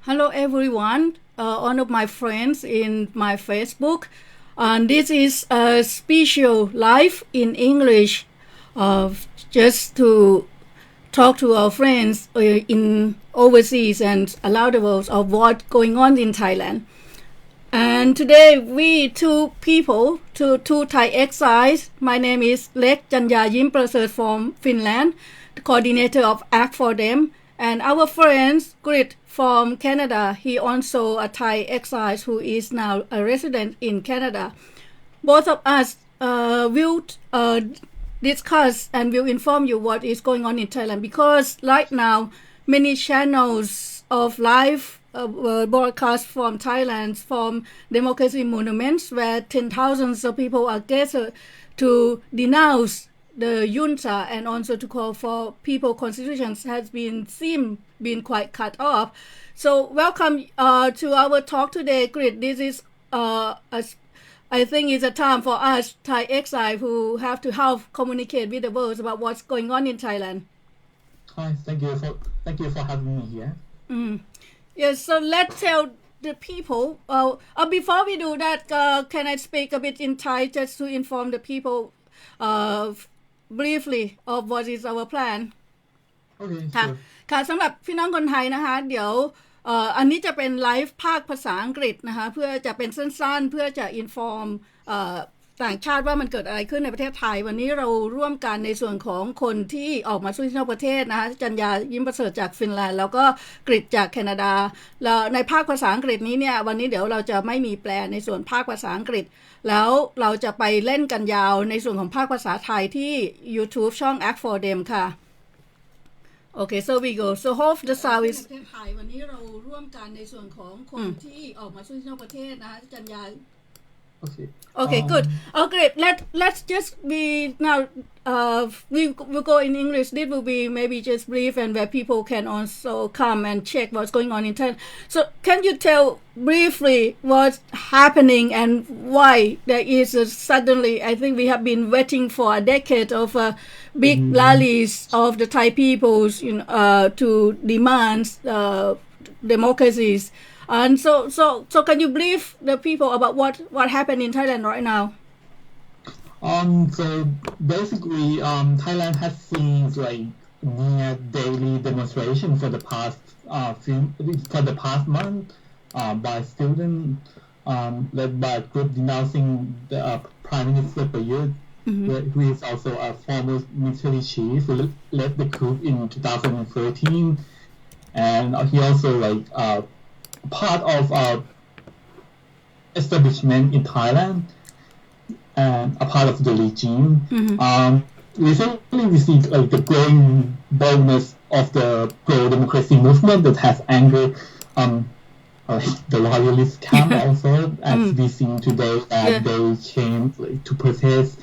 Hello everyone, one of my friends in my Facebook, and this is a special live in English, just to talk to our friends in overseas and allow the world of what's going on in Thailand. And today we two Thai exiles. My name is Lek Janya Yim Prasert from Finland, the coordinator of Act for Them, and our friends Grit from Canada. He also a Thai exile who is now a resident in Canada. Both of us will discuss and will inform you what is going on in Thailand, because right now many channels of live broadcast from Thailand, from democracy monuments, where 10,000s of people are gathered to denounce the junta and also to call for people constitutions has been quite cut off. So welcome to our talk today, Grit. This is I think it's a time for us Thai exile who have to help communicate with the world about what's going on in Thailand. Hi, thank you for having me here. Yes, so let's tell the people. Before we do that, can I speak a bit in Thai just to inform the people briefly of what is our plan? Okay, ค่ะ sure. ค่ะสำหรับพี่น้องคนไทยนะคะเดี๋ยวอันนี้จะเป็นไลฟ์ภาคภาษาอังกฤษนะคะเพื่อจะเป็นสั้นๆเพื่อจะอินฟอร์มต่างชาติว่ามันเกิดอะไรขึ้นในประเทศไทยวันนี้เราร่วมกันในส่วนของคนที่ออกมาสู้ที่นอกประเทศนะคะจัญญายิ้มประเสริฐจากฟินแลนด์แล้วก็กฤษจากแคนาดาแล้วในภาคภาษาอังกฤษนี้เนี่ยวันนี้เดี๋ยวเราจะไม่มีแปลในส่วนภาคภาษาอังกฤษแล้วเราจะไปเล่นกันยาวในส่วนของภาคภาษาไทยที่ YouTube ช่อง Act for Them ค่ะOkay, so we go. So hope the sound is ประเทศไทยวันนี้เราร่วมกันในส่วนของคนที่ออกมาสู้ที่นอกประเทศนะคะจัญญา Okay, good. Okay, let's just be now. We will go in English. This will be maybe just brief and where people can also come and check what's going on in Thailand. So, can you tell briefly what's happening and why there is suddenly? I think we have been waiting for a decade of big rallies of the Thai peoples, to demand democracies. And so can you brief the people about what happened in Thailand right now? So basically, Thailand has seen like near daily demonstration for the past month by students led by a group denouncing the Prime Minister Prayut, who is also a former military chief who led the coup in 2013, and he also part of establishment in Thailand and a part of the regime. Recently we see the growing boldness of the pro-democracy movement that has angered the loyalist camp also, as we see today that they came to protest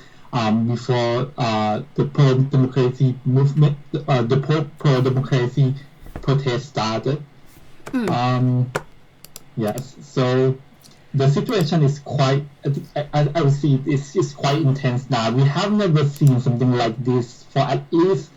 before the pro-democracy movement, the pro-democracy protest started. Yes, so the situation is quite, I would say it's quite intense now. We have never seen something like this for at least,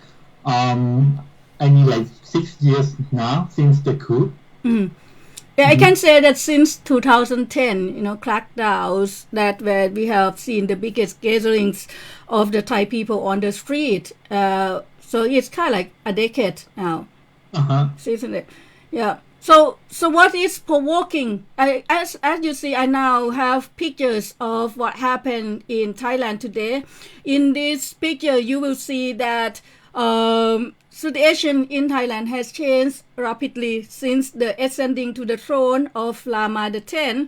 6 years now since the coup. Yeah, I can say that since 2010, crackdowns that where we have seen the biggest gatherings of the Thai people on the street. So it's kind of like a decade now, isn't it? Yeah. So what is provoking? As you see, I now have pictures of what happened in Thailand today. In this picture, you will see that situation in Thailand has changed rapidly since the ascending to the throne of Lama X.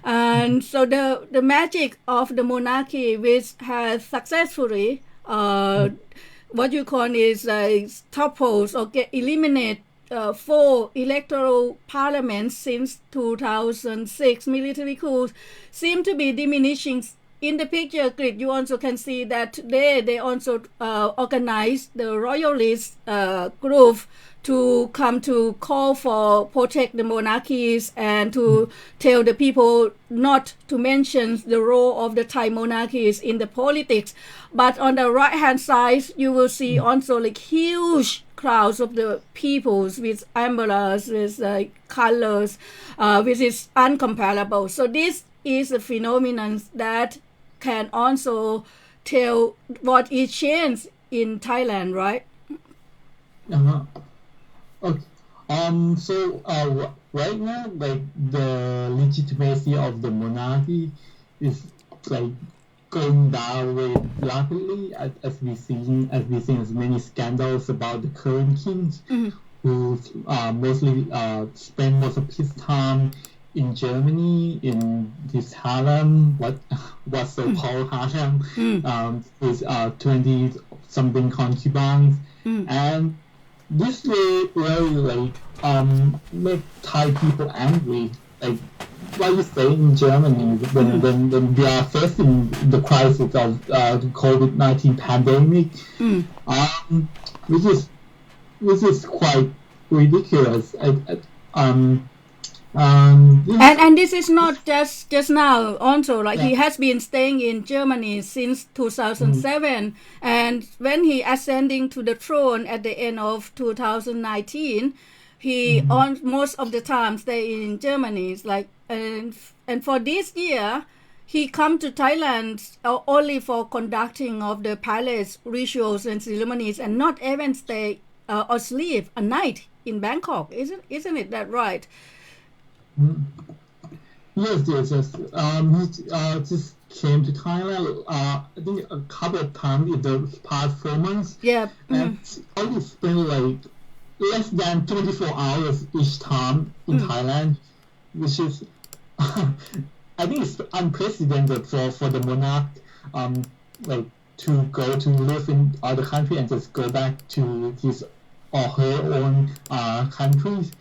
And so the magic of the monarchy, which has successfully what you call is topples or eliminate 4 electoral parliaments since 2006 military coups seem to be diminishing. In the picture grid, you also can see that they also organized the royalist group to come to call for protect the monarchies and to tell the people not to mention the role of the Thai monarchies in the politics. But on the right hand side, you will see also huge crowds of the peoples with umbrellas, with colors, which is uncomparable. So this is a phenomenon that can also tell what is changed in Thailand, right? Uh-huh. Okay. So right now, like the legitimacy of the monarchy is like going down very rapidly, as we've seen as many scandals about the current kings, who mostly spend most of his time in Germany in this harem, what's so-called harem, with 20 something concubines, and this way really make Thai people angry. Like what you say in Germany when they are facing the crisis of the COVID-19 pandemic, which is quite ridiculous. And this is not just now. Also, he has been staying in Germany since 2007, and when he ascending to the throne at the end of 2019, he on most of the time stay in Germany. And for this year, he come to Thailand only for conducting of the palace rituals and ceremonies, and not even stay or sleep a night in Bangkok. Isn't it that right? Yes. He just came to Thailand, I think a couple of times in the past 4 months. Yeah. And only spent like less than 24 hours each time in Thailand, which is, I think it's unprecedented for the monarch, to go to live in other country and just go back to his or her own countries.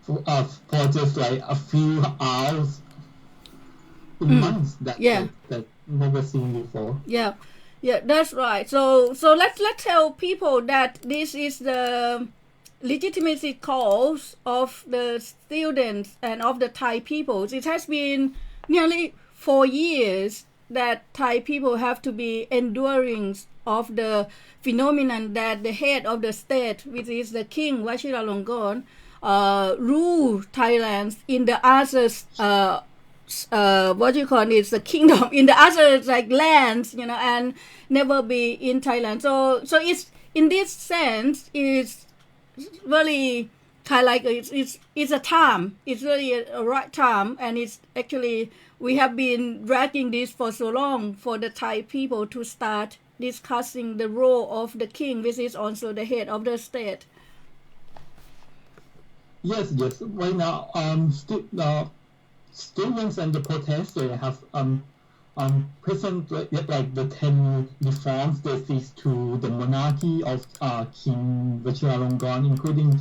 For just like a few hours in months that never seen before. Yeah, that's right. So let's tell people that this is the legitimacy cause of the students and of the Thai people. It has been nearly 4 years that Thai people have to be enduring of the phenomenon that the head of the state, which is the King Vajiralongkorn, rule Thailand in the others, the kingdom, in the other lands, and never be in Thailand. So it's in this sense, it's really kind of it's a time. It's really a right time, and it's actually we have been dragging this for so long for the Thai people to start discussing the role of the king, which is also the head of the state. Yes. Right now, students and the protesters have present like the 10 reforms they seek to the monarchy of King Vajiralongkorn, including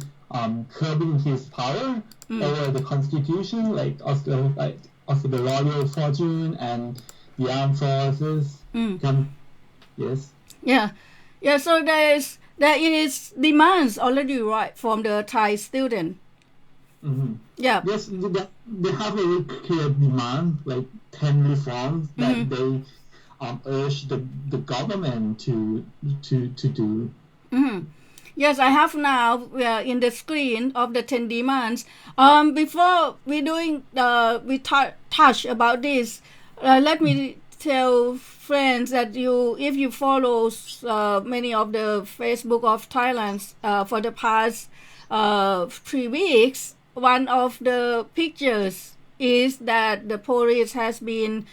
curbing his power over the constitution, of the royal fortune and the armed forces. Yes. Yeah. So there is demands already, right, from the Thai student. Yeah. Yes, they have a very clear demand, like 10 reforms that they urge the government to do. Yes, I have now in the screen of the 10 demands. Before we touch about this, let me tell friends that if you follow many of the Facebook of Thailand for the past 3 weeks, one of the pictures is that the police has been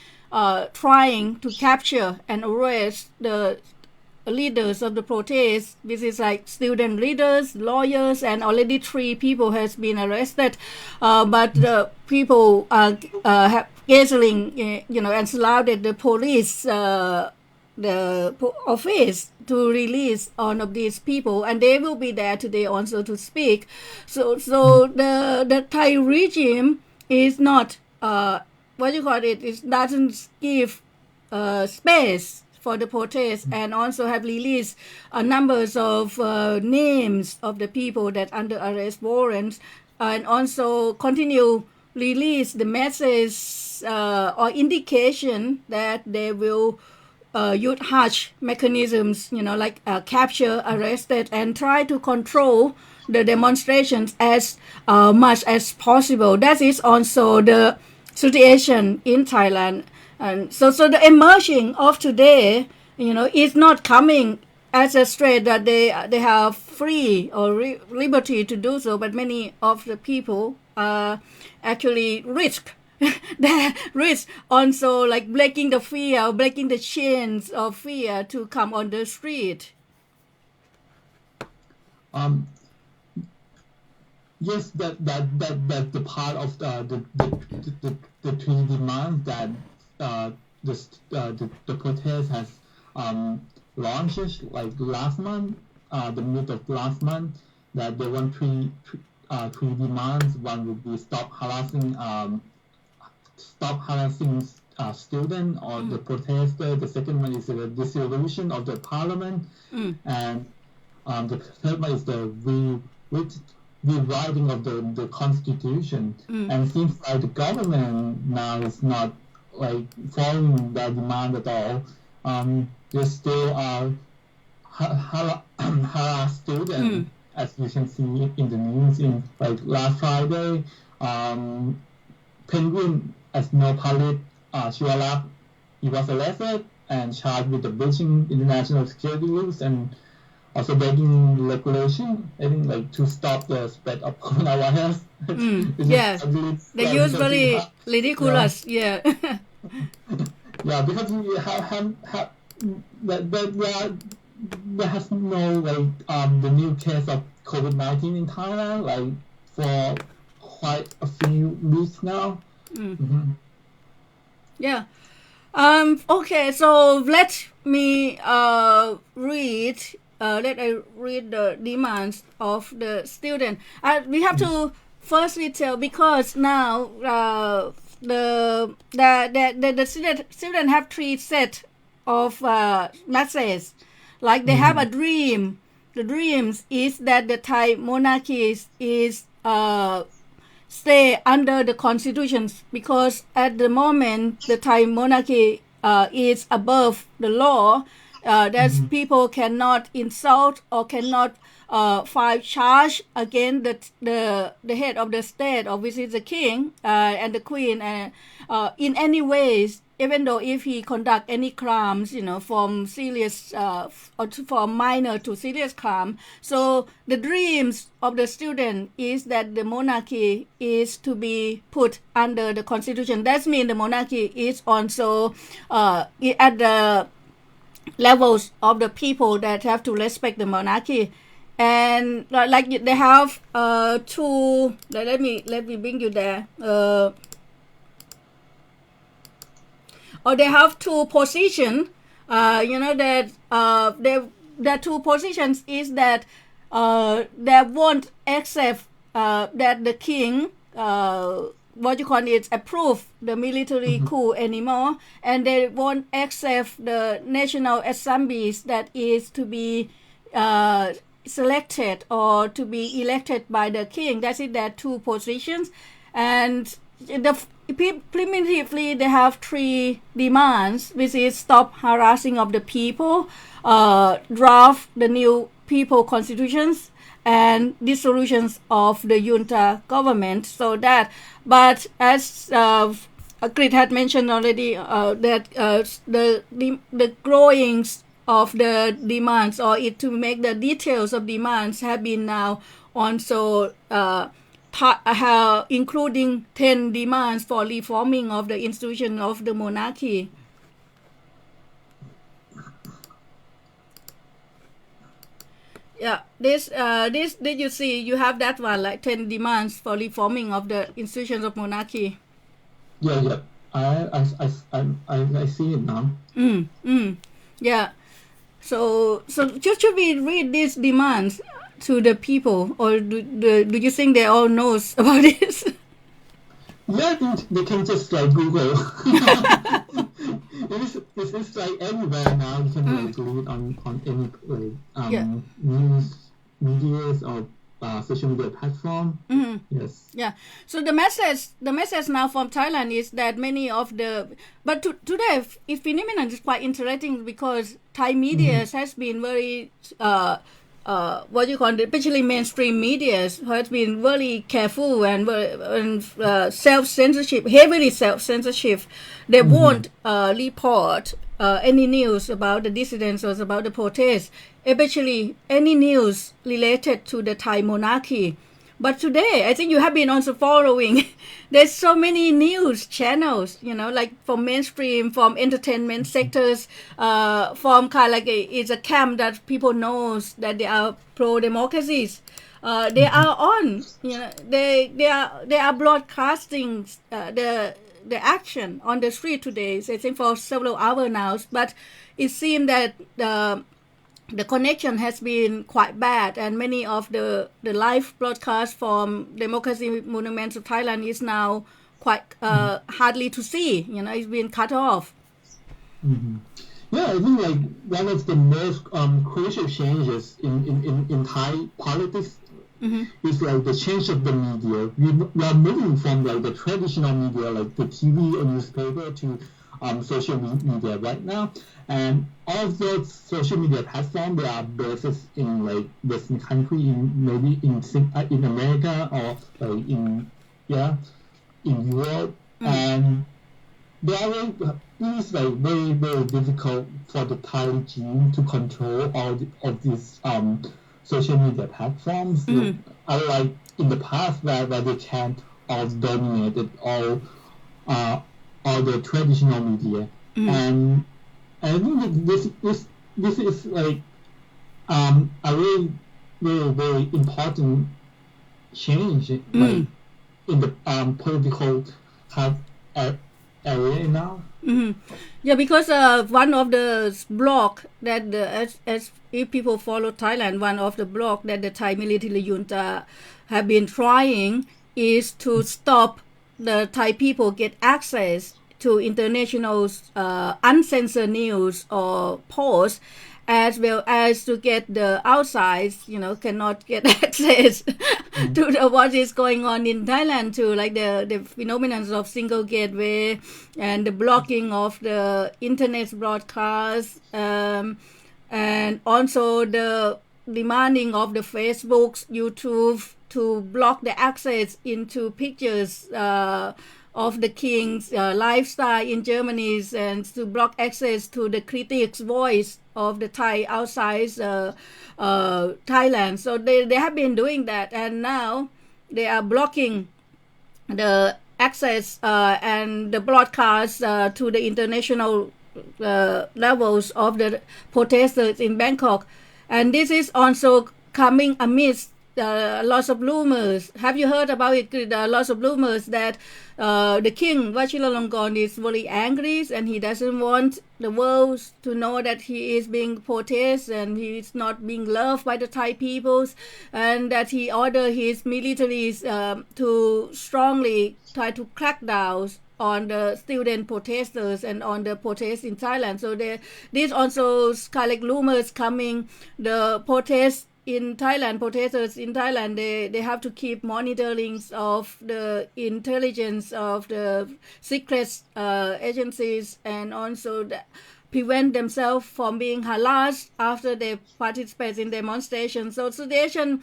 trying to capture and arrest the leaders of the protest. This is student leaders, lawyers, and already 3 people has been arrested. But the people have gathering, and surrounded the police, the office to release all of these people, and they will be there today also to speak. So the Thai regime is not it doesn't give space for the protest, and also have released numbers of names of the people that under arrest warrants, and also continue release the message or indication that they will use harsh mechanisms, like capture, arrested, and try to control the demonstrations as much as possible. That is also the situation in Thailand. And so the emerging of today, is not coming as a straight that they have free or liberty to do so, but many of the people actually risk also like breaking the fear, breaking the chains of fear to come on the street. Yes, that's the part of the three demands that the protest has launched like last month, the mid of last month, that they want three demands. One would be stop harassing students or the protesters. The second one is the dissolution of the parliament, and the third one is the rewriting of the constitution. And it seems like the government now is not like following that demand at all. They still harass students, as you can see in the news. In like last Friday, Penguin Asnopalit Shiwalak, he was arrested and charged with breaching international security rules and also breaking regulation, I think, like to stop the spread of coronavirus. Yeah, they use very ridiculous. Yeah. Yeah, because we there has no like the new case of COVID-19 in Thailand like for quite a few weeks now. Yeah. Okay, so let me read the demands of the student. We have to firstly tell, because now the student have three set of messages. Like they have a dream. The dreams is that the Thai monarchy is stay under the constitutions, because at the moment the Thai monarchy is above the law. That people cannot insult or cannot file charge against the head of the state, or which is the king and the queen, in any ways, even though if he conduct any crimes, from serious or from minor to serious crime. So the dreams of the student is that the monarchy is to be put under the constitution. That means the monarchy is also at the levels of the people that have to respect the monarchy. And like they have two. Let me bring you there. Or they have two positions. That the two positions is that they won't accept that the king approve the military coup anymore, and they won't accept the national assemblies that is to be selected or to be elected by the king. That's it. There are two positions, and primitively they have three demands, which is stop harassing of the people, draft the new people constitutions, and dissolutions of the junta government. So that, but as Grit had mentioned already, that the growings of the demands, or it to make the details of demands, have been now also including 10 demands for reforming of the institution of the monarchy. Yeah, this did you see? You have that one, like 10 demands for reforming of the institutions of monarchy. Yeah. I see it now. Yeah. So should we read these demands to the people, or do you think they all knows about this? Yeah, they can just like Google. It's like everywhere now. You can like read on any news medias or social media platform. Yes. Yeah. So the message now from Thailand is that many of the, but today, if phenomenon is quite interesting because Thai media has been very, what you call it, especially mainstream media has been very careful and self-censorship, heavily self-censorship. They won't report any news about the dissidents or about the protests, especially any news related to the Thai monarchy. But today, I think you have been also following. There's so many news channels, like from mainstream, from entertainment sectors, from kind of like it's a camp that people knows that they are pro-democracies. They are on, they are broadcasting the action on the street today. I think for several hours now. But it seems that the connection has been quite bad, and many of the live broadcast from Democracy Monuments of Thailand is now quite hardly to see. It's been cut off. Yeah, I think like one of the most crucial changes in Thai politics is like the change of the media. We are moving from like the traditional media, like the TV or newspaper, to social media right now, and all of those social media platforms, they are based in like Western country, maybe in America or like in Europe, and they are it is like very very difficult for the Thai regime to control all of these social media platforms, unlike in the past where they can all dominate all the traditional media. And I think that this is like a really very very important change like in the political area now. Yeah, because one of the blog that as if people follow Thailand, one of the blog that the Thai military junta have been trying is to stop the Thai people get access to international uncensored news or posts, as well as to get the outside, cannot get access to what is going on in Thailand, to like the phenomenon of single gateway and the blocking of the internet broadcast, and also the demanding of the Facebook, YouTube to block the access into pictures of the king's lifestyle in Germany, and to block access to the critics' voice of the Thai outside Thailand. So they have been doing that, and now they are blocking the access and the broadcast to the international levels of the protesters in Bangkok. And this is also coming amidst lots of rumors. Have you heard about it? Lots of rumors that the king Vajiralongkorn is very angry, and he doesn't want the world to know that he is being protested and he is not being loved by the Thai peoples, and that he ordered his militaries to strongly try to crack down on the student protesters and on the protests in Thailand. So these also kind of like rumors coming. The protests in Thailand, protesters in Thailand, they have to keep monitoring of the intelligence of the secret agencies, and also prevent themselves from being harassed after they participate in demonstrations. So situation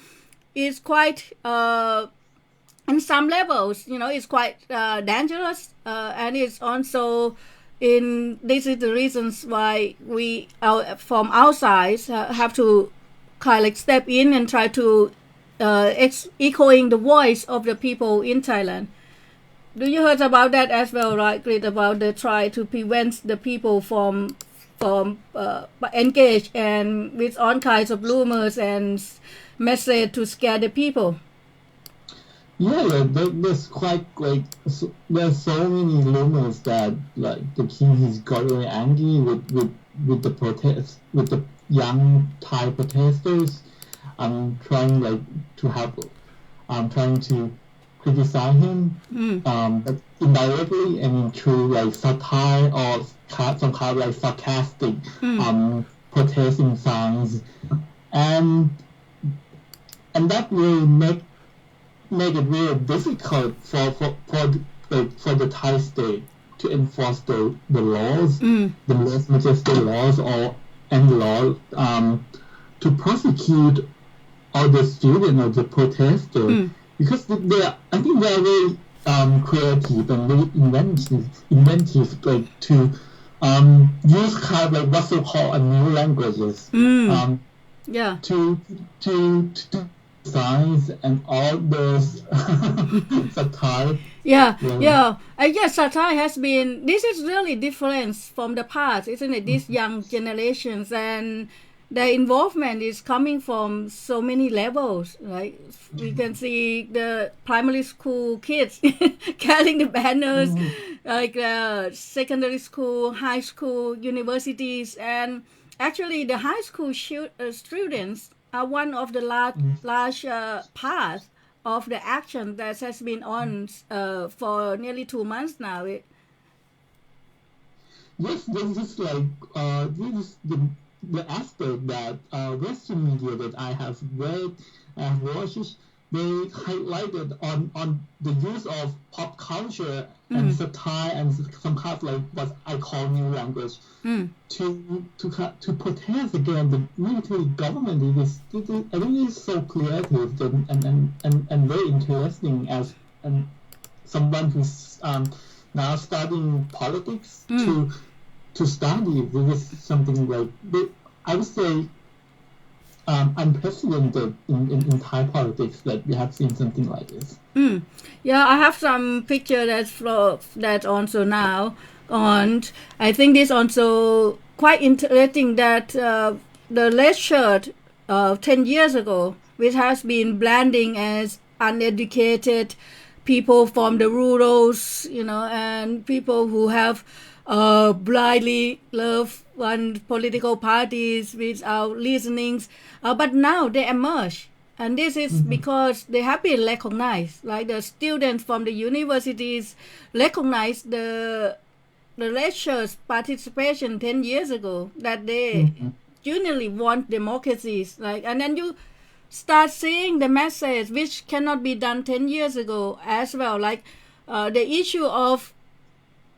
is quite, in some levels, it's quite dangerous, and it's also this is the reasons why we from outside have to kind of like step in and try to echoing the voice of the people in Thailand. Do you heard about that as well, right, Grit, about the try to prevent the people from engage and with all kinds of rumors and message to scare the people? Yeah, there's quite like there's so many rumors that like the king has got really angry with the protests, with the young Thai protesters. Trying like to help. Trying to criticize him, but indirectly, I mean through like satire or some kind of like sarcastic protesting signs, and and that really make it really difficult for the Thai state to enforce the laws, the most majestic laws or any law to prosecute all the students or the protesters because I think they are very creative and very inventive like to use kind of like what we call a new languages to science and all those satire. I guess satire has been. This is really different from the past, isn't it? These young generations and their involvement is coming from so many levels. Like we can see the primary school kids carrying the banners, like secondary school, high school, universities, and actually the high school students are one of the large part of the action that has been on for nearly 2 months now. Yes, this is like this is the aspect that Western media that I have read and watched. They highlighted on the use of pop culture and satire and some kind of like what I call new language to protest against the military government. I think it's so creative and very interesting as someone who's now studying politics to study. This is something like I would say unprecedented in Thai politics that we have seen something like this. I have some picture that also now on. I think this also quite interesting that the red shirt 10 years ago, which has been branding as uneducated people from the rurals, and people who have blindly love one political parties without reasonings, but now they emerge, and this is because they have been recognized. Like the students from the universities recognize the red shirts participation 10 years ago that they genuinely want democracies. And then you start seeing the message which cannot be done 10 years ago as well. Like the issue of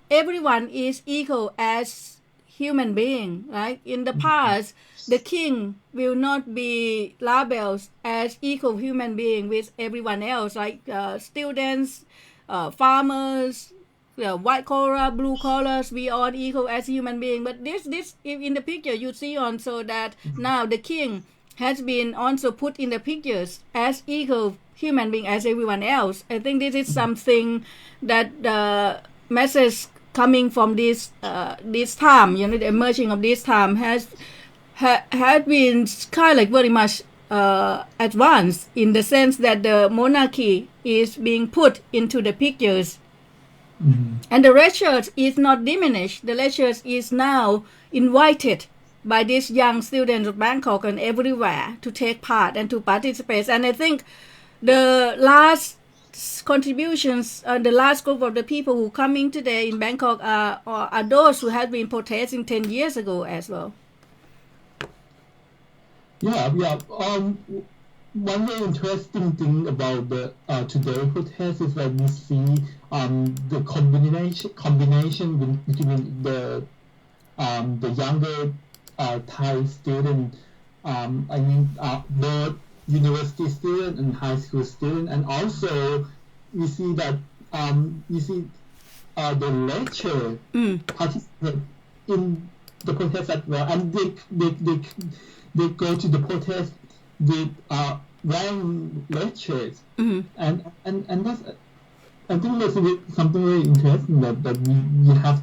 everyone is equal as human being, right? In the past, the king will not be labeled as equal human being with everyone else, like students, farmers, white collar, blue collars, we all equal as human being. But this in the picture you see also that now the king has been also put in the pictures as equal human being as everyone else. I think this is something that the message coming from this time, the emerging of this time had been kind of like very much advanced in the sense that the monarchy is being put into the pictures. And the red shirt is not diminished. The red shirt is now invited by these young students of Bangkok and everywhere to take part and to participate. And I think the last contributions, the last group of the people who coming today in Bangkok are those who have been protesting 10 years ago as well. One very interesting thing about the today protest is that we see the combination between the younger Thai student, both university student and high school student, and also we see that the lecturer participate in the protest as well, and they go to the protest with wearing lectures, and that's I think that's something very interesting that we have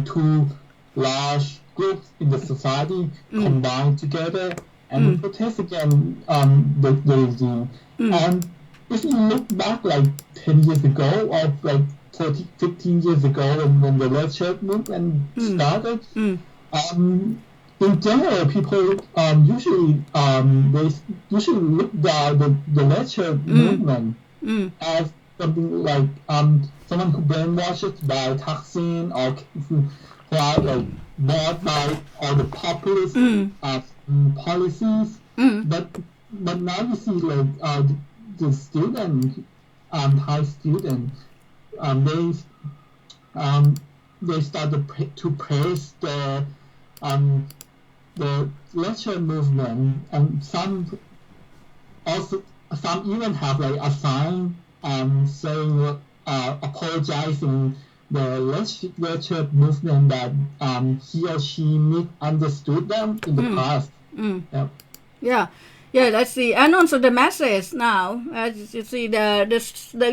two large groups in the society combined together and protest against the regime. And if you look back like 10 years ago or like 15 years ago when the red shirt movement started, in general, people usually look down the red shirt movement as something like someone who brainwashed by Thaksin or who are like bought by all the populist policies. But but now you see the student, Thai student, they start to praise the lecture movement, and some even have a sign saying apologizing the lecture movement that he or she misunderstood them in the past. Yeah, let's see. And also the message now, as you see, the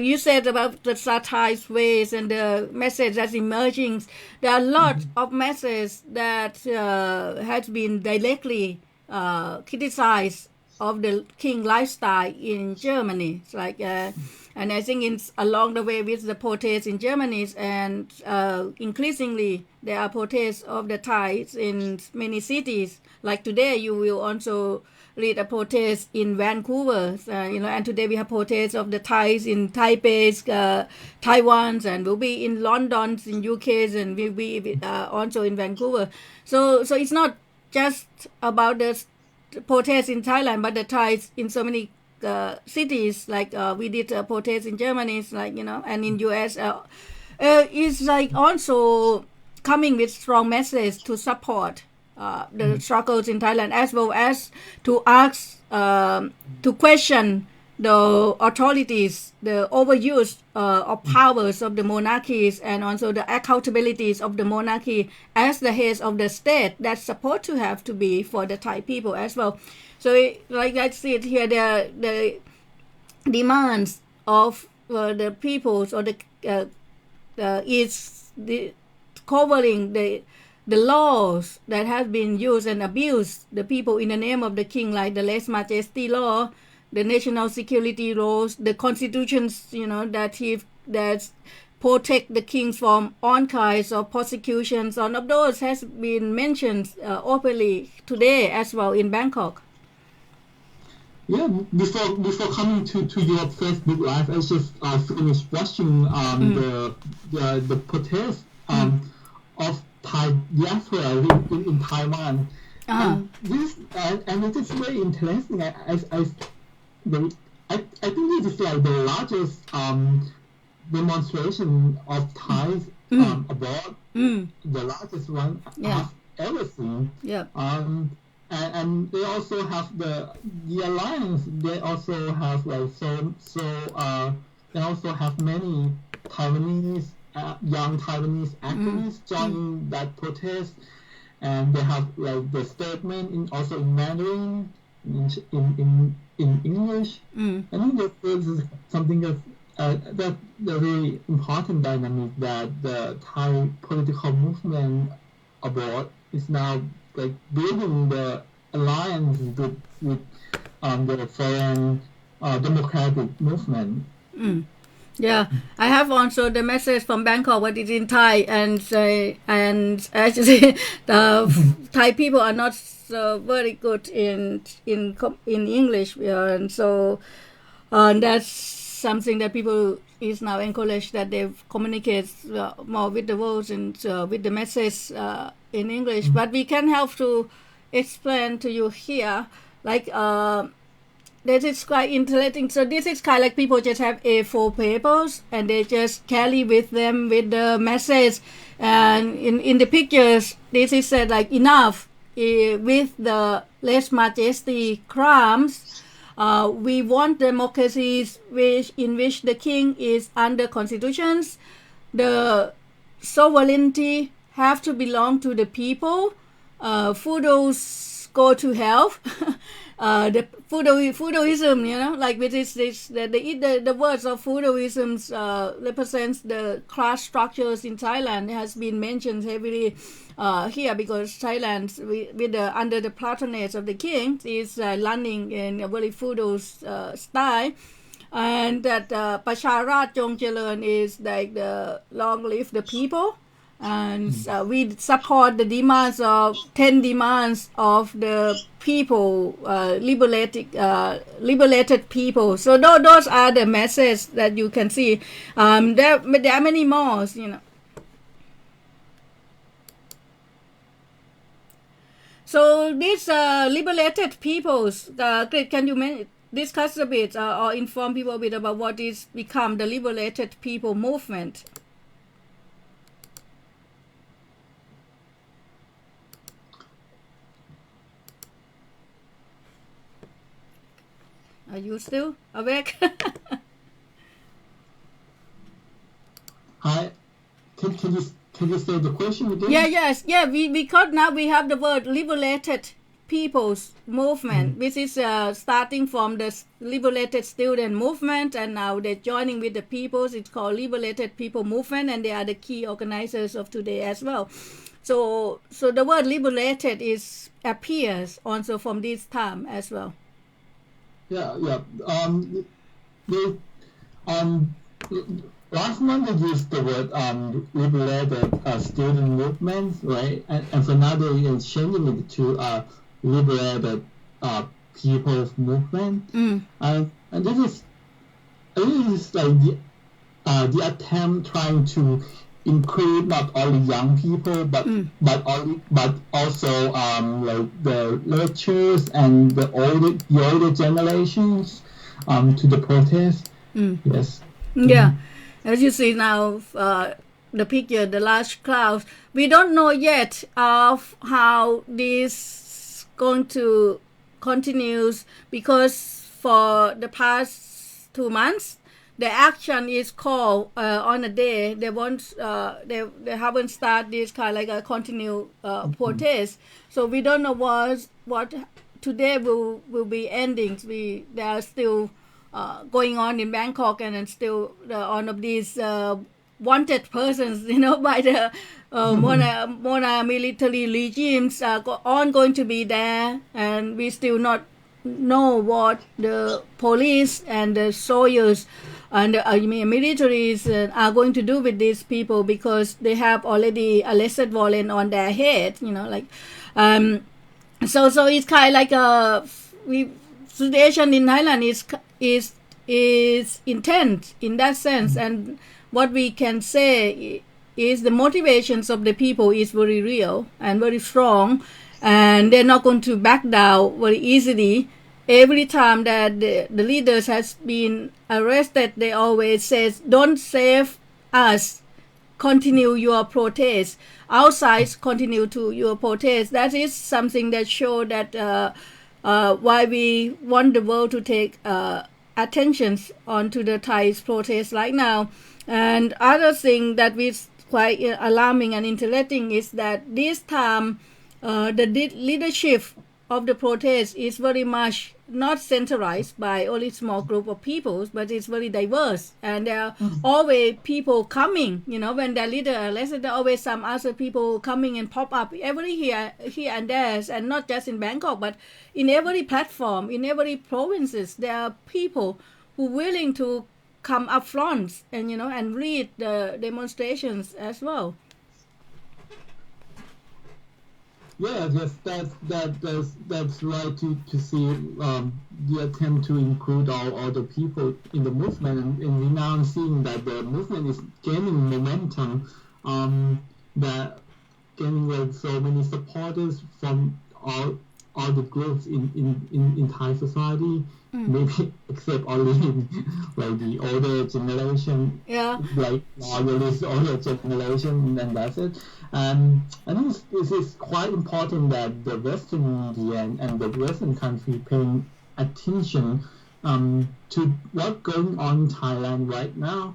you said about the satire ways and the message that's emerging. There are a lot of messages that has been directly criticized of the king lifestyle in Germany. It's like, and I think it's along the way with the protests in Germany, and increasingly there are protests of the Thais in many cities. Like today, you will also read a protest in Vancouver, and today we have protests of the Thais in Taipei, Taiwan, and we'll be in London, in UK, and we'll be also in Vancouver. So it's not just about the protests in Thailand, but the Thais in so many cities. Like we did a protest in Germany, and in US, it's like also coming with strong message to support the struggles in Thailand, as well as to ask, to question the authorities, the overuse of powers of the monarchies, and also the accountabilities of the monarchy as the heads of the state. That's supposed to have to be for the Thai people as well. So, like I said here, the demands of the peoples or is covering the laws that have been used and abused the people in the name of the king, like the lèse majesty law, the national security laws, the constitutions, that protect the kings from all kinds of persecutions. All of those has been mentioned openly today as well in Bangkok. Yeah, before coming to your Facebook Live, I just finished watching the protest of Thai diaspora in Taiwan. And it is very interesting. I think this is like the largest demonstration of Thais abroad, the largest one I've ever seen. Yeah. And they also have the alliance. They also have they also have many Taiwanese young Taiwanese activists joining that protest, and they have the statement also in Mandarin, in English. I think that this is something that the very important dynamic that the Thai political movement abroad is now building the alliance with the foreign democratic movement. Yeah, I have also the message from Bangkok, what is in Thai, and actually the Thai people are not so very good in English, and so that's something that people is now encouraged, that they communicate more with the words and with the message in English. But we can help to explain to you here, like. This is quite interesting. So this is kind of like people just have A4 papers and they just carry with them with the message. And in the pictures, this is said like enough with the lèse majesty crimes. We want democracies in which the king is under constitutions. The sovereignty have to belong to the people. Feudals go to hell. The feudalism, like with the words of feudalism represents the class structures in Thailand. It has been mentioned heavily here because Thailand, under the patronage of the king, is running in a very feudal style. And that ประชาราษฎร์จงเจริญ is like the long live the people. And we support the demands of 10 demands of the people, liberated people. So those are the messages that you can see. There are many more, So these liberated peoples, can you discuss a bit or inform people a bit about what is become the liberated people movement? Are you still awake? Hi, can you say the question again? Yeah. Because now we have the word liberated people's movement, which is starting from the liberated student movement, and now they're joining with the peoples. It's called liberated people movement, and they are the key organizers of today as well. So the word liberated appears also from this time as well. Yeah. Last month they used the word liberated student movement, right? And for now they are changing it to liberated people's movement. And this is like the attempt trying to include not only young people but also like the lecturers and the older generations to the protest. Yes. Yeah. As you see now, the picture, the large crowds, we don't know yet of how this going to continues, because for the past 2 months, the action is called on a day. They won't. They haven't started this kind of like a continued protest. So we don't know what today will be endings. They are still going on in Bangkok, and then still one of these wanted persons, by the military regimes are going to be there, and we still not know what the police and the soldiers and militaries are going to do with these people, because they have already arrested warrant on their head, so it's kind of like a situation in Thailand is intense in that sense, and what we can say is the motivations of the people is very real and very strong, and they're not going to back down very easily. Every time that the leaders has been arrested, they always says, "Don't save us. Continue your protest. Outside, continue to your protest." That is something that show that why we want the world to take attention onto the Thai protest right now. And other thing that is quite alarming and interesting is that this time the leadership of the protest is very much not centralized by only small group of people, but it's very diverse, and there are always people coming, when their leader arrested, there are always some other people coming and pop up every here and there, and not just in Bangkok, but in every platform, in every provinces, there are people who willing to come up front and and lead the demonstrations as well. Yeah, yes, that's right to see the attempt to include all the people in the movement, and we now seeing that the movement is gaining momentum, that gaining like so many supporters from all the groups in Thai society, maybe except only like the older generation, like loyalist older generation, and that's it. I think this is quite important that the Western media and the Western country paying attention to what's going on in Thailand right now.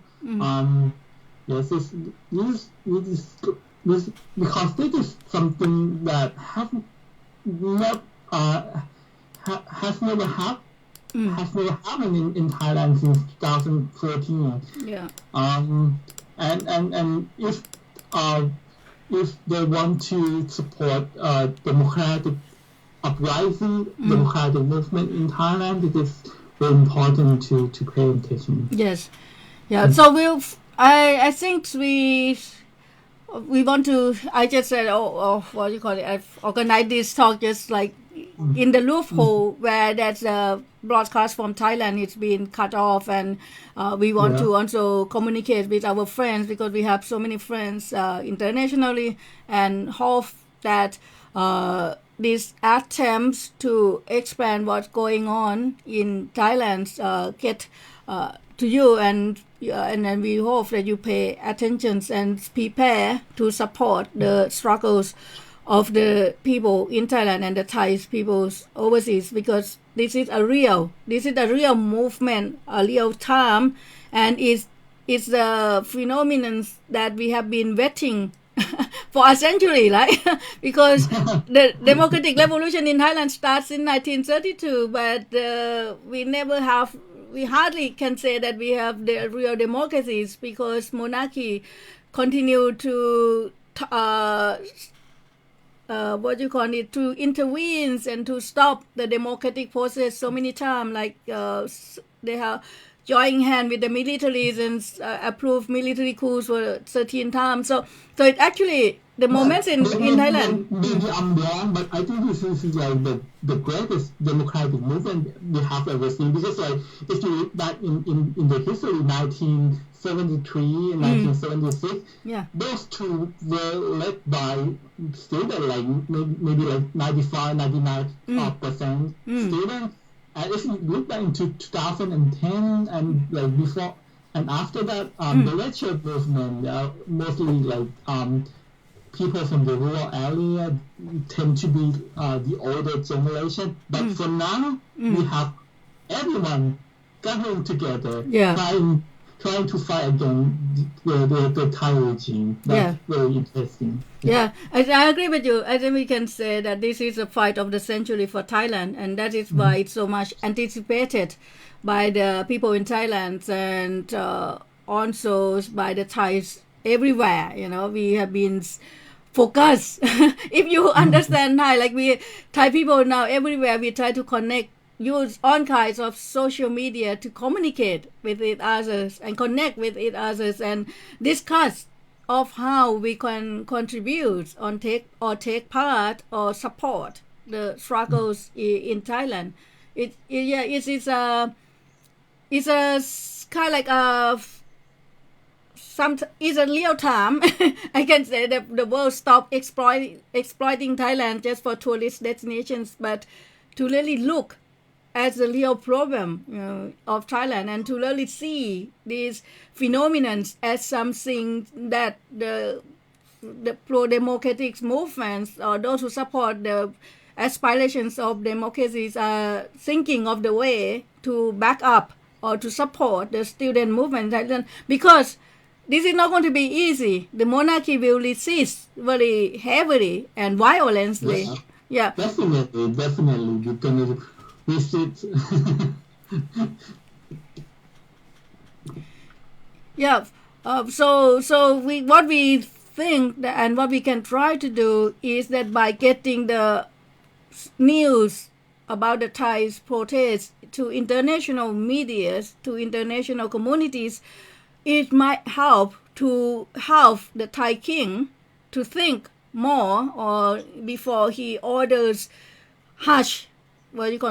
Yes, this because this is something that has never happened in Thailand since 2013. Yeah. And if they want to support democratic uprising, democratic movement in Thailand, it is very important to pay attention. Yes. Yeah. So I think we want to. I just said, what do you call it? I've organized this talk just like in the loophole where that's a broadcast from Thailand. It's been cut off, and we want to also communicate with our friends, because we have so many friends internationally, and hope that these attempts to expand what's going on in Thailand get to you, and then we hope that you pay attention and prepare to support the struggles of the people in Thailand and the Thai peoples overseas, because this is a real movement, a real time, and it's the phenomenon that we have been waiting for a century, right? Because the democratic revolution in Thailand starts in 1932, but we hardly can say that we have the real democracies, because monarchy continue to to intervene and to stop the democratic process so many times, like they have joined hand with the militaries and approved military coups for 13 times. So it actually, the moments in Thailand. Maybe I'm wrong, but I think this is like the greatest democratic movement we have ever seen. Because like if you look back in the history, 1973 and 1976, those two were led by students, like maybe like 95-99% students. And if you look back into 2010 and like before and after that, the lecture movement, mostly like people from the rural area tend to be the older generation. But for now, we have everyone gathering together, trying to fight against the Thai regime. That's very interesting. Yeah, I agree with you. I think we can say that this is a fight of the century for Thailand, and that is why it's so much anticipated by the people in Thailand and also by the Thais everywhere. You know, we have been focused. If you understand Thai, like Thai people now everywhere, we try to connect, use all kinds of social media to communicate with each others and connect with each others and discuss of how we can contribute take part or support the struggles in Thailand. It's a kind of like it's a real time. I can say that the world stopped exploiting Thailand just for tourist destinations, but to really look as the real problem of Thailand, and to really see these phenomena as something that the pro-democratic movements or those who support the aspirations of democracies are thinking of the way to back up or to support the student movement in Thailand, because this is not going to be easy. The monarchy will resist very heavily and violently. Yeah. Definitely. You're gonna resist. Yeah. So what we think and what we can try to do is that by getting the news about the Thai protests to international media, to international communities, it might help the Thai king to think more, or before he orders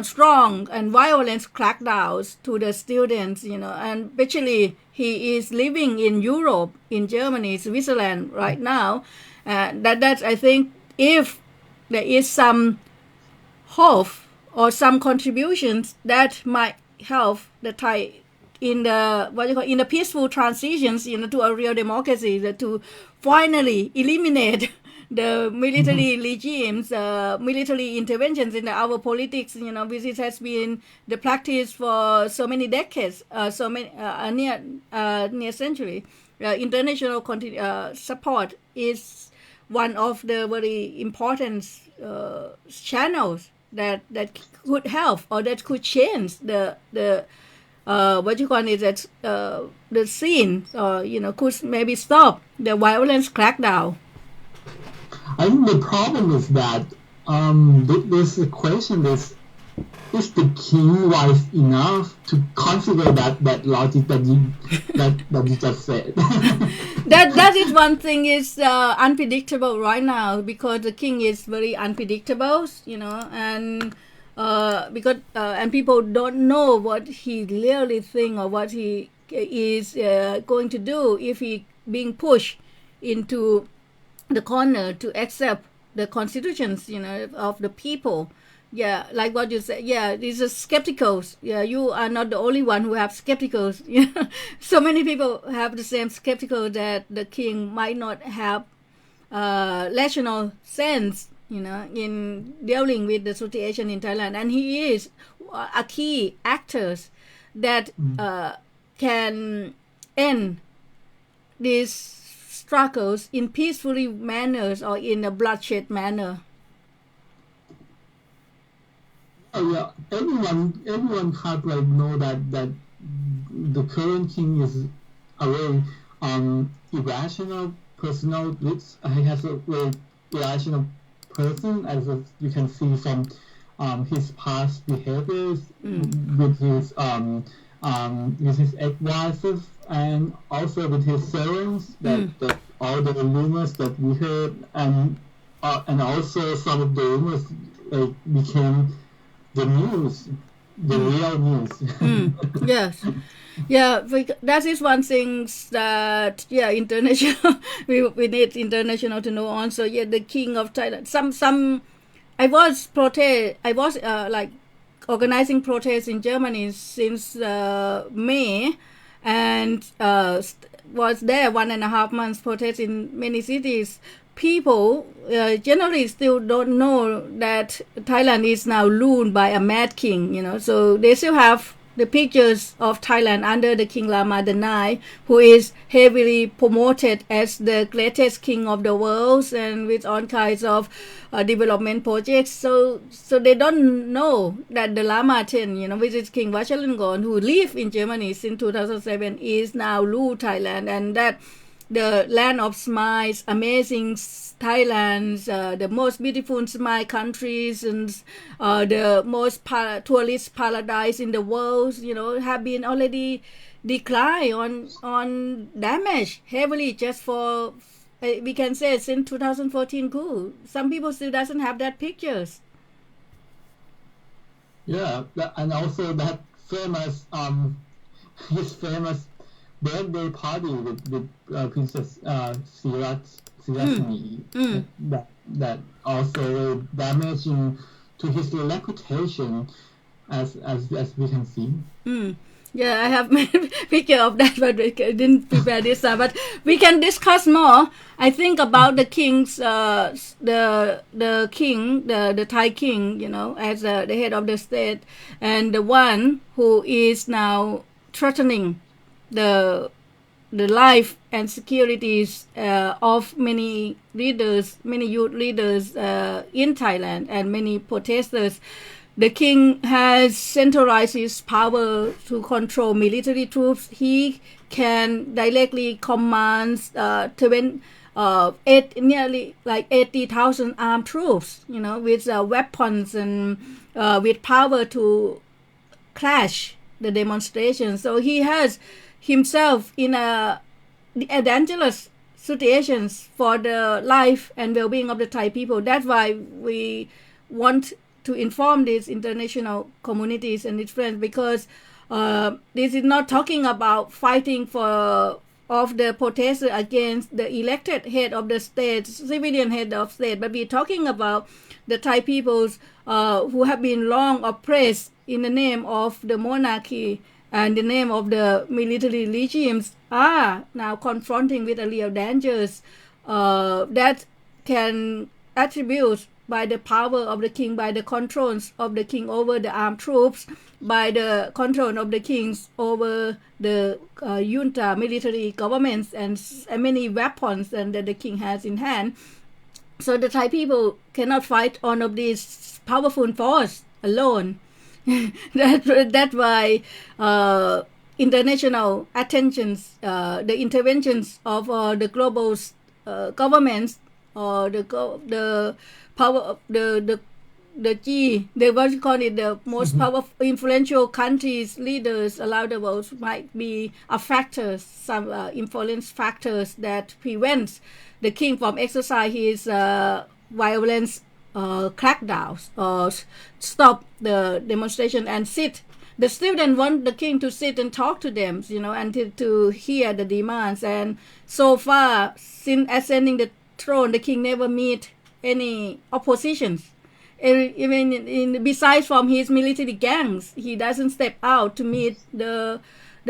strong and violent crackdowns to the students, and especially he is living in Europe, in Germany, Switzerland right now. That's I think if there is some hope or some contributions that might help the Thai in the peaceful transitions, to a real democracy, to finally eliminate the military regimes, military interventions in our politics, which has been the practice for so many decades, near century. International support is one of the very important channels that could help or that could change the scene, or could maybe stop the violence crackdown. I think the problem is that there's a question: is the king wise enough to configure that logic that you just said? that is one thing is unpredictable right now, because the king is very unpredictable, and because and people don't know what he really think or what he is going to do if he being pushed into the corner to accept the constitutions, of the people. Yeah, like what you said. Yeah, these are skepticals. Yeah, you are not the only one who have skepticals. So many people have the same skeptical that the king might not have rational sense, in dealing with the situation in Thailand, and he is a key actors that can end these struggles in peacefully manners or in a bloodshed manner. Oh yeah, everyone kind of know that the current king is a very irrational personal. He has a very irrational person, as you can see from his past behaviors with his ex-wives and also with his servants. That all the rumors that we heard and also some of the rumors became the news, the real news. Yes. Yeah, that is one thing that international we need international to know also. Yeah, the king of Thailand. Some I was like organizing protests in Germany since May, and was there 1.5 months protest in many cities. People generally still don't know that Thailand is now ruled by a mad king, so they still have the pictures of Thailand under the King Rama IX, who is heavily promoted as the greatest king of the world and with all kinds of development projects. So they don't know that the Rama X, which is King Vajiralongkorn, who lived in Germany since 2007, is now rule Thailand, and that the land of smiles, amazing Thailand, the most beautiful smile countries, and the most tourist paradise in the world, have been already declined on damage heavily just for, we can say, since 2014 coup. Some people still doesn't have that pictures. Yeah, and also that famous, his famous birthday party with Princess Sirajini, that also damaging to his reputation, as we can see. Yeah, I have made a picture of that, but we didn't prepare this. But we can discuss more. I think about the kings, the king, the Thai king, as the head of the state, and the one who is now threatening the life and securities of many youth leaders in Thailand and many protesters. The king has centralized his power to control military troops. He can directly command nearly like 80,000 armed troops, with weapons and with power to crash the demonstrations. So he has himself in a dangerous situations for the life and well-being of the Thai people. That's why we want to inform these international communities and its friends, because this is not talking about fighting of the protesters against the elected head of the state, civilian head of state, but we're talking about the Thai peoples who have been long oppressed in the name of the monarchy and the name of the military regimes, are now confronting with a real dangers that can attribute by the power of the king, by the controls of the king over the armed troops, by the control of the kings over the junta military governments and many weapons and that the king has in hand. So the Thai people cannot fight on of this powerful force alone. That's why international attentions, the interventions of the global governments, or the power of the G, they what you call it, the most powerful, influential countries, leaders around the world might be a factor, some influence factors that prevents the king from exercise his violence crackdowns or stop the demonstration and sit. The students want the king to sit and talk to them, and to hear the demands. And so far, since ascending the throne, the king never meet any oppositions. Even besides from his military gangs, he doesn't step out to meet the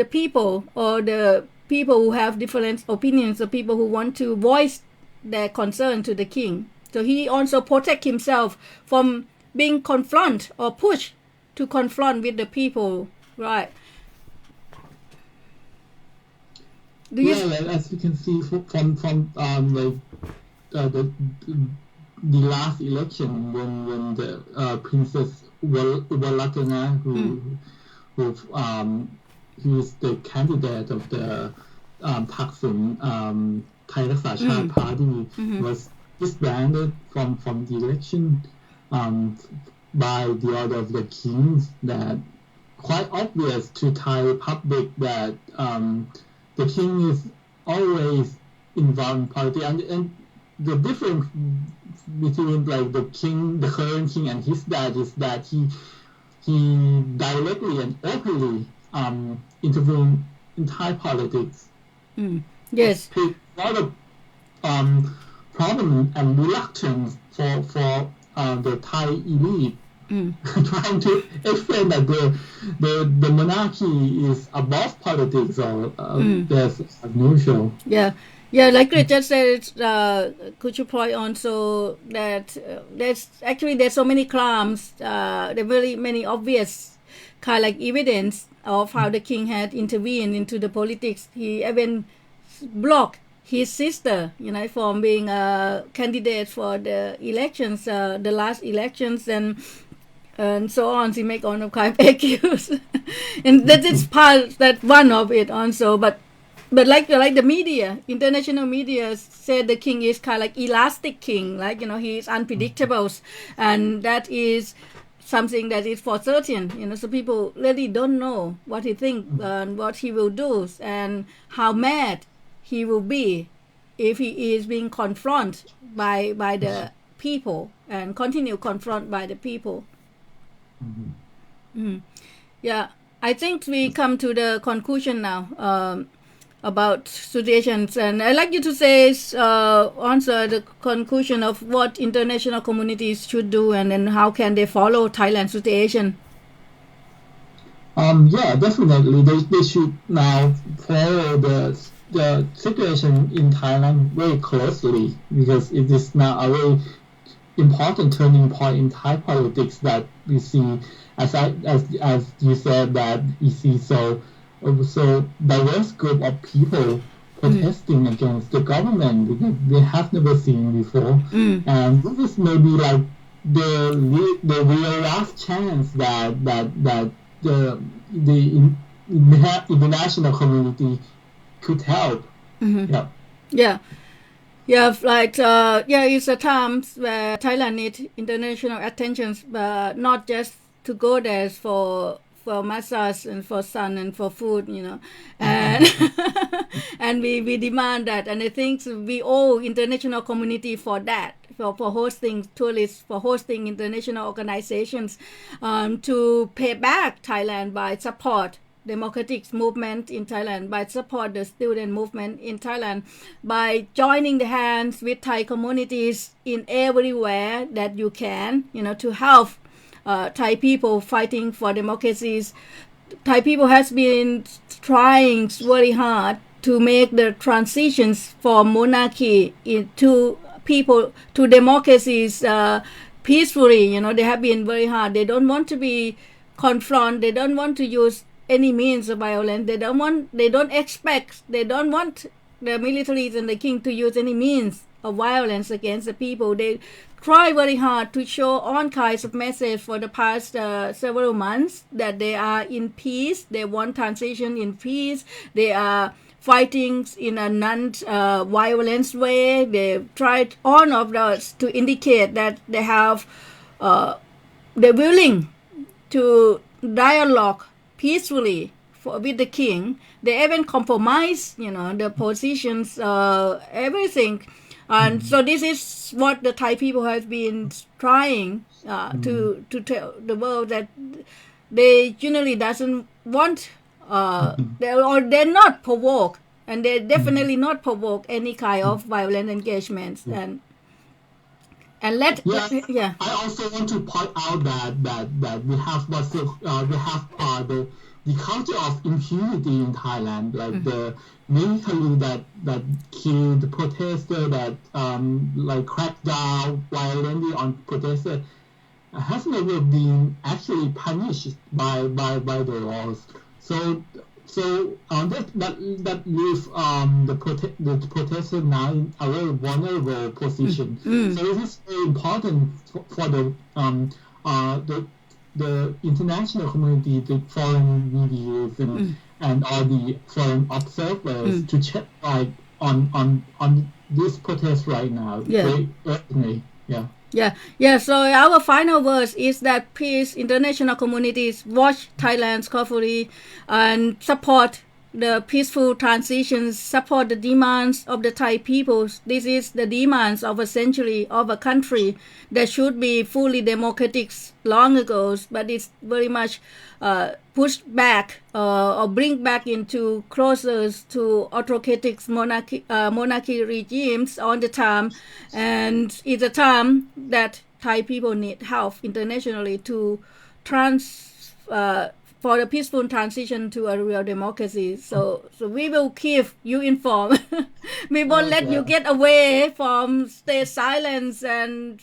people or the people who have different opinions or people who want to voice their concern to the king. So he also protect himself from being confront or pushed to confront with the people, right? As you can see from the last election when the Princess Walatana who is the candidate of the Thaksin Thai Raksa Chat Party was disbanded from the election by the order of the king. That quite obvious to Thai public that the king is always involved in politics, and the difference between like the current king and his dad is that he directly and openly intervene in Thai politics. Yes. A lot of problem and reluctance for the Thai elite trying to explain that the monarchy is above politics or that's unusual. Yeah, like I just said, could you point on so that there's so many crimes, there are very many obvious kind of like evidence of how the king had intervened into the politics. He even blocked his sister, from being a candidate for the elections, the last elections, and so on. He make all kind of excuse, and that is that one of it also, but like the media, international media said the king is kind of like elastic king, he is unpredictable, and that is something that is for certain, so people really don't know what he thinks and what he will do and how mad he will be if he is being confronted by the people and continue confront by the people. Yeah, I think we come to the conclusion now about situations, and I'd like you to say answer the conclusion of what international communities should do and then how can they follow Thailand's situation. Yeah, definitely they should now follow the situation in Thailand very closely, because it is now a very important turning point in Thai politics that we see, as you said, that we see so diverse group of people protesting against the government because they have never seen before, and this is maybe like the real last chance that the international community could help. It's a time where Thailand needs international attention, but not just to go there for massage and for sun and for food, and and we demand that, and I think we owe international community for that, for hosting tourists, for hosting international organizations, to pay back Thailand by support democratic movement in Thailand, by support the student movement in Thailand, by joining the hands with Thai communities in everywhere that you can, to help Thai people fighting for democracies. Thai people has been trying very hard to make the transitions from monarchy into people to democracies peacefully. They have been very hard. They don't want to be confronted. They don't want to use any means of violence. They don't want the militaries and the king to use any means of violence against the people. They try very hard to show all kinds of message for the past several months that they are in peace. They want transition in peace. They are fighting in a non-violence way. They tried all of those to indicate that they have, they're willing to dialogue peacefully with the king. They even compromise, the positions, everything. And so this is what the Thai people have been trying to tell the world, that they generally doesn't want, they're not provoke, and they definitely not provoke any kind of violent engagements. And and yeah. I also want to point out that we have the culture of impunity in Thailand, like the military that killed the protester, that like cracked down violently on protesters, has never been actually punished by the laws. So that leaves the protester now in a very vulnerable position. So it is very important for the international community, the foreign media and all the foreign observers to check like on this protest right now. So our final words is that please, international communities, watch Thailand's recovery and support the peaceful transitions, support the demands of the Thai peoples. This is the demands of a century of a country that should be fully democratic long ago, but it's very much pushed back or bring back into closer to autocratic monarchy regimes on the time, and it's a time that Thai people need help internationally to for the peaceful transition to a real democracy. So we will keep you informed. We won't let you get away from stay silent and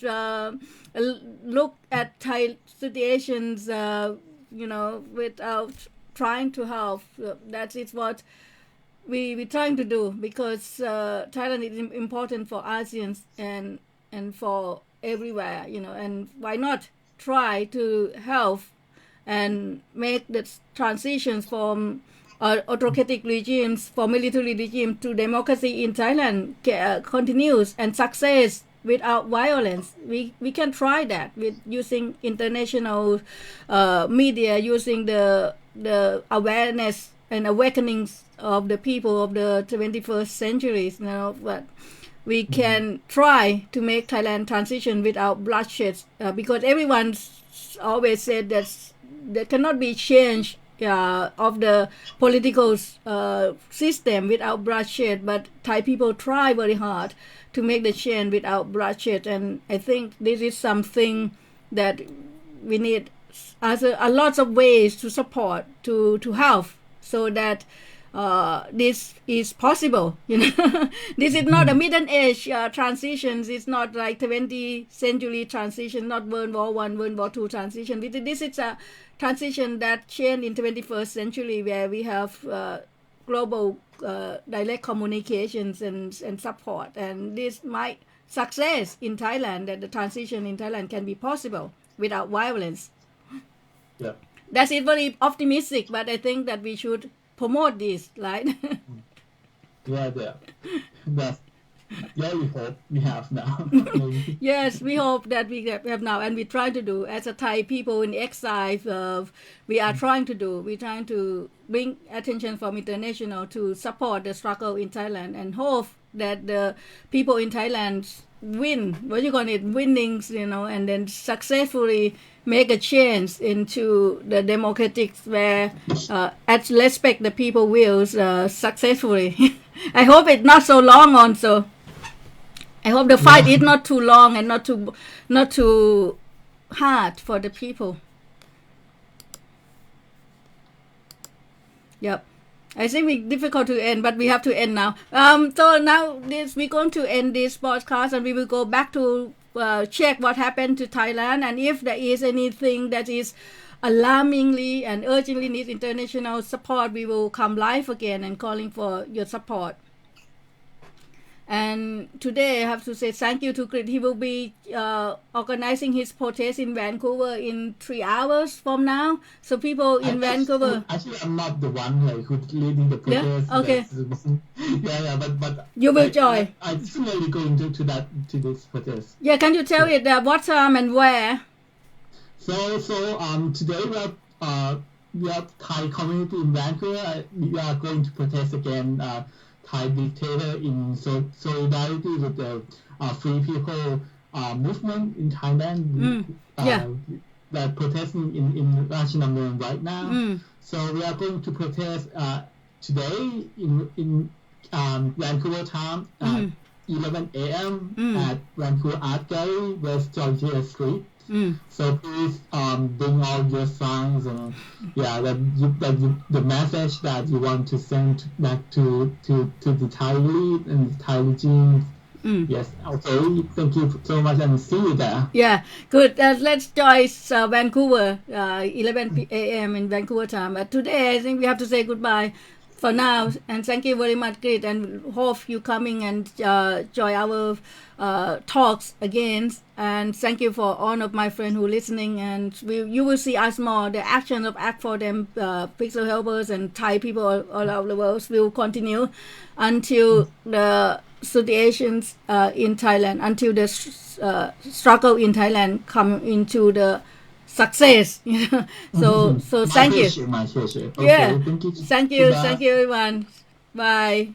look at Thai situations, without trying to help. That is what we're trying to do, because Thailand is important for ASEAN and for everywhere, and why not try to help and make the transitions from autocratic regimes, from military regime to democracy in Thailand continues and success without violence. We can try that with using international media, using the awareness and awakenings of the people of the 21st centuries. But we can try to make Thailand transition without bloodshed, because everyone always said that there cannot be change of the political system without bloodshed, but Thai people try very hard to make the change without bloodshed, and I think this is something that we need as a lots of ways to support, to help, so that this is possible. This is not a middle age transition. It's not like 20th century transition, not World War I, World War II transition. This is a transition that changed in 21st century, where we have global direct communications and support, and this might success in Thailand, that the transition in Thailand can be possible without violence. That's it, very optimistic, but I think that we should promote this, right? We hope we have now. Yes, we hope that we have now, and we try to do as a Thai people in exile. We're trying to bring attention from international to support the struggle in Thailand, and hope that the people in Thailand winnings, and then successfully make a change into the democratic, where respect the people wills successfully. I hope it's not so long also. I hope the fight is not too long and not too hard for the people. Yep. I think it's difficult to end, but we have to end now. So now we're going to end this podcast, and we will go back to check what happened to Thailand, and if there is anything that is alarmingly and urgently needs international support, we will come live again and calling for your support. And today I have to say thank you to Grit. He will be organizing his protest in Vancouver in 3 hours from now. So people in Vancouver. Actually, I'm not the one who's leading the protest. Yeah? Okay. But you will join. I'm definitely going to this protest. Yeah, can you tell it what time and where? So today we have Thai community in Vancouver. We are going to protest against Thai dictator in solidarity with the Free People movement in Thailand. They're protesting in Ratchanamon right now. So we are going to protest today in Vancouver time 11 a.m. at Vancouver Art Gallery, West Georgia Street. So please bring all your songs and the message that you want to send back to the Thai lead and the Thai regime. Yes, okay. Thank you so much and see you there. Yeah, good. Let's join Vancouver, 11 a.m. in Vancouver time. But today, I think we have to say goodbye for now. And thank you very much, Grit. And hope you coming and join our talks again. And thank you for all of my friends who listening. And you will see us more. The action of Act for Them, Pixel Helpers and Thai people all over the world will continue until the situations in Thailand, until the struggle in Thailand come into the success. So thank you. My pleasure. Okay, Yeah, thank you. thank you, everyone. Bye.